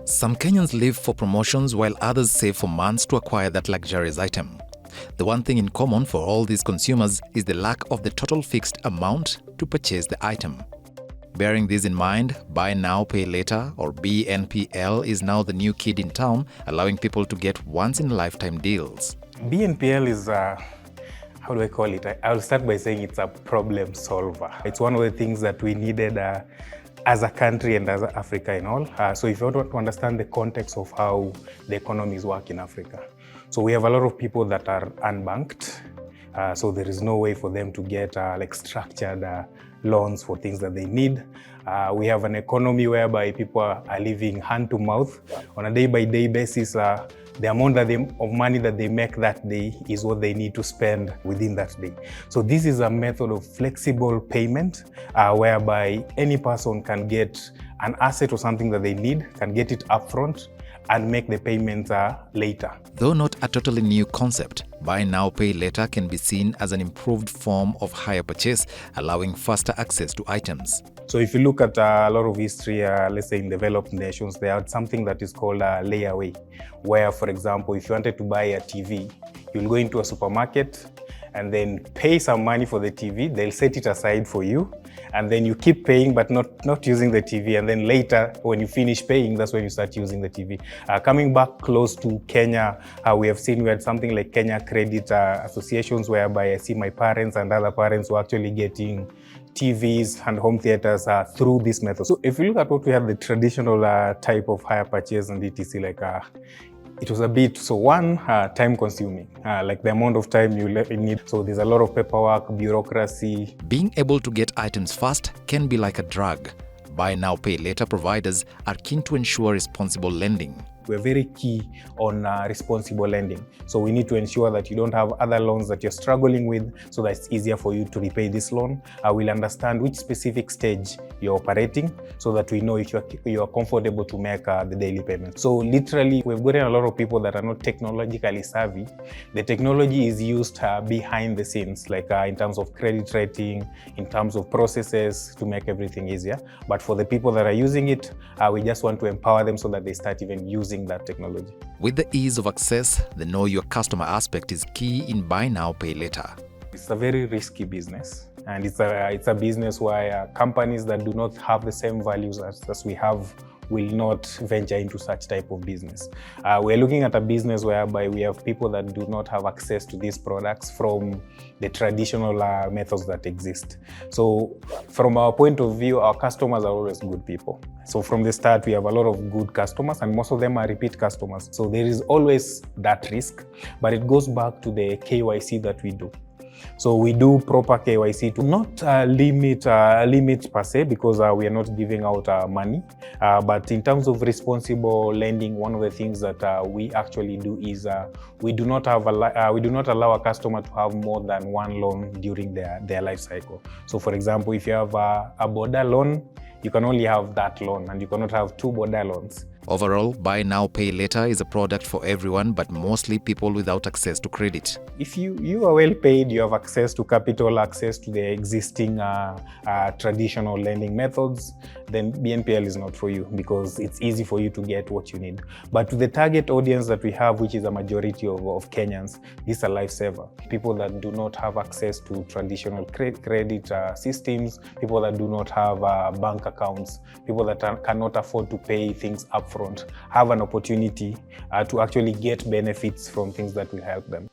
Some Kenyans live for promotions while others save for months to acquire that luxurious item. The one thing in common for all these consumers is the lack of the total fixed amount to purchase the item. Bearing this in mind, Buy Now, Pay Later or BNPL is now the new kid in town, allowing people to get once-in-a-lifetime deals. BNPL is how do I call it? I'll start by saying it's a problem solver. It's one of the things that we needed as a country and as Africa and all. So if you want to understand the context of how the economies work in Africa. So we have a lot of people that are unbanked. So there is no way for them to get like structured loans for things that they need. We have an economy whereby people are living hand to mouth on a day-by-day basis. The amount of money that they make that day is what they need to spend within that day. So this is a method of flexible payment whereby any person can get an asset or something that they need, can get it upfront and make the payment later. Though not a totally new concept, Buy Now, Pay Later can be seen as an improved form of hire purchase, allowing faster access to items. So if you look at a lot of history, let's say in developed nations, they had something that is called a layaway, where, for example, if you wanted to buy a TV, you'll go into a supermarket and then pay some money for the TV, they'll set it aside for you, and then you keep paying but not using the TV, and then later when you finish paying, that's when you start using the TV. Coming back close to Kenya, we had something like Kenya Credit Associations, whereby I see my parents and other parents were actually getting TVs and home theaters through this method. So if you look at what we have, the traditional type of hire purchase and etc, like it was a bit, so one, time consuming, like the amount of time you need. So there's a lot of paperwork, bureaucracy. Being able to get items fast can be like a drug. Buy Now, Pay Later providers are keen to ensure responsible lending. We're very key on responsible lending. So we need to ensure that you don't have other loans that you're struggling with, so that it's easier for you to repay this loan. We'll understand which specific stage you're operating, so that we know if you're comfortable to make the daily payment. So literally, we've gotten a lot of people that are not technologically savvy. The technology is used behind the scenes, like in terms of credit rating, in terms of processes to make everything easier. But for the people that are using it, we just want to empower them so that they start even using that technology. With the ease of access, the know your customer aspect is key in Buy Now, Pay Later. It's a very risky business, and it's a business where companies that do not have the same values as we have will not venture into such type of business. We're looking at a business whereby we have people that do not have access to these products from the traditional methods that exist. So from our point of view, our customers are always good people. So from the start, we have a lot of good customers, and most of them are repeat customers. So there is always that risk, but it goes back to the KYC that we do. So we do proper KYC to not limit per se, because we are not giving out money. But in terms of responsible lending, one of the things that we actually do is we do not allow a customer to have more than one loan during their life cycle. So for example, if you have a border loan, you can only have that loan, and you cannot have two border loans. Overall, Buy Now, Pay Later is a product for everyone, but mostly people without access to credit. If you are well paid, you have access to capital, access to the existing traditional lending methods, then BNPL is not for you, because it's easy for you to get what you need. But to the target audience that we have, which is a majority of Kenyans, this is a lifesaver. People that do not have access to traditional credit systems, people that do not have bank accounts, people that cannot afford to pay things upfront, have an opportunity to actually get benefits from things that will help them.